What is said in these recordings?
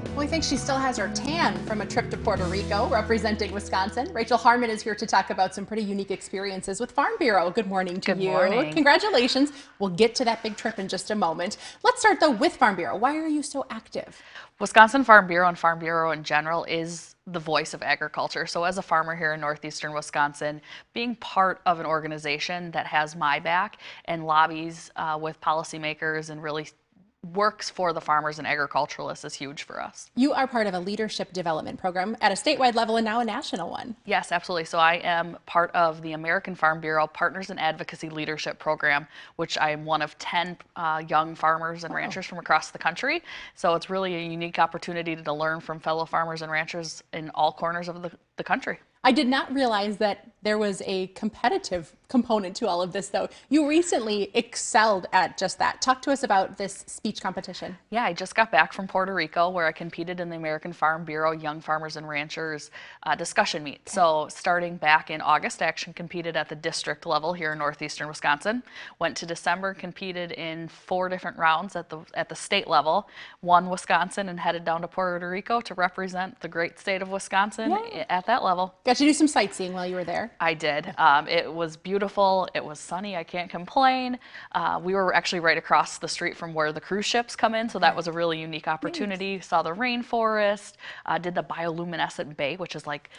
Well, we think she still has her tan from a trip to Puerto Rico representing Wisconsin. Rachel Harmon is here to talk about some pretty unique experiences with Farm Bureau. Good morning to Good you. morning. Congratulations. We'll get to that big trip in just a moment. Let's start though with Farm Bureau. Why are you so active? Wisconsin Farm Bureau and Farm Bureau in general is the voice of agriculture. So as a farmer here in northeastern Wisconsin, being part of an organization that has my back and lobbies with policymakers and really works for the farmers and agriculturalists is huge for us. You are part of a leadership development program at a statewide level and now a national one. Yes, absolutely. So I am part of the American Farm Bureau Partners in Advocacy Leadership Program, which I am one of 10 young farmers and ranchers from across the country. So it's really a unique opportunity to learn from fellow farmers and ranchers in all corners of the country. I did not realize that there was a competitive component to all of this, though. You recently excelled at just that. Talk to us about this speech competition. Yeah, I just got back from Puerto Rico where I competed in the American Farm Bureau Young Farmers and Ranchers discussion meet. Okay. So starting back in August, I actually competed at the district level here in northeastern Wisconsin. Went to December, competed in 4 different rounds at the state level, won Wisconsin, and headed down to Puerto Rico to represent the great state of Wisconsin at that level. Got to do some sightseeing while you were there. I did. It was beautiful. It was sunny. I can't complain. We were actually right across the street from where the cruise ships come in, so that was a really unique opportunity. Nice. Saw the rainforest, did the bioluminescent bay, which is like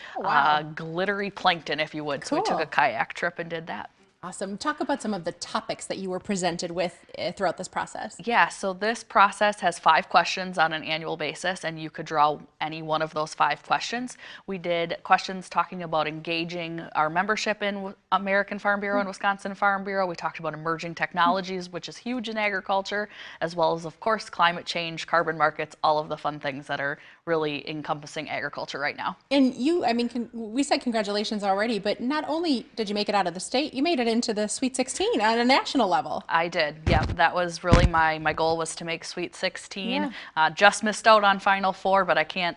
glittery plankton, if you would. Cool. So we took a kayak trip and did that. Awesome. Talk about some of the topics that you were presented with throughout this process. Yeah, so this process has 5 questions on an annual basis, and you could draw any one of those 5 questions. We did questions talking about engaging our membership in American Farm Bureau and Wisconsin Farm Bureau. We talked about emerging technologies, which is huge in agriculture, as well as, of course, climate change, carbon markets, all of the fun things that are really encompassing agriculture right now. And you, I mean, we said congratulations already, but not only did you make it out of the state, you made it into the Sweet 16 on a national level. I did. Yeah, that was really my goal, was to make Sweet 16. Yeah. Just missed out on Final Four, but I can't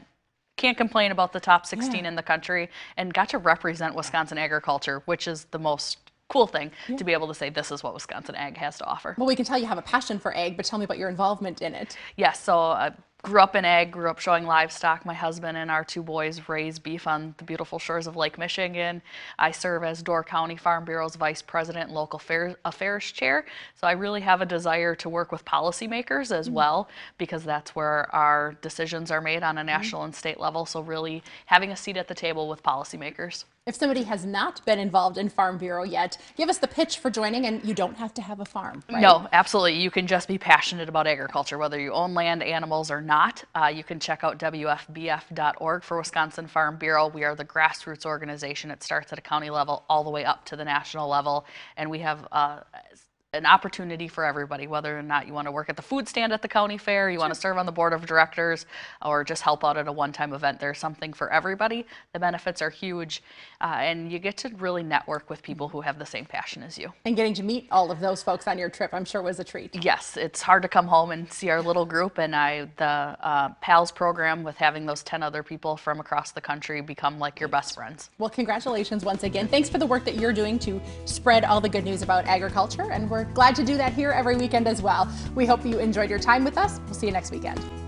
complain about the top 16 in the country, and got to represent Wisconsin agriculture, which is the most cool thing to be able to say this is what Wisconsin ag has to offer. Well, we can tell you have a passion for ag, but tell me about your involvement in it. Yes, so grew up in ag, grew up showing livestock. My husband and our 2 boys raise beef on the beautiful shores of Lake Michigan. I serve as Door County Farm Bureau's Vice President and Local Affairs Chair. So I really have a desire to work with policymakers as well, because that's where our decisions are made on a national and state level. So really having a seat at the table with policymakers. If somebody has not been involved in Farm Bureau yet, give us the pitch for joining, and you don't have to have a farm, right? No, absolutely. You can just be passionate about agriculture, whether you own land, animals, or not. You can check out WFBF.org for Wisconsin Farm Bureau. We are the grassroots organization. It starts at a county level all the way up to the national level, and we have an opportunity for everybody, whether or not you want to work at the food stand at the county fair, you want to serve on the board of directors, or just help out at a one-time event. There's something for everybody. The benefits are huge, and you get to really network with people who have the same passion as you. And getting to meet all of those folks on your trip, I'm sure, was a treat. Yes, it's hard to come home and see our little group, and the PALS program, with having those 10 other people from across the country become like your best friends. Well, congratulations once again. Thanks for the work that you're doing to spread all the good news about agriculture, and we're glad to do that here every weekend as well. We hope you enjoyed your time with us. We'll see you next weekend.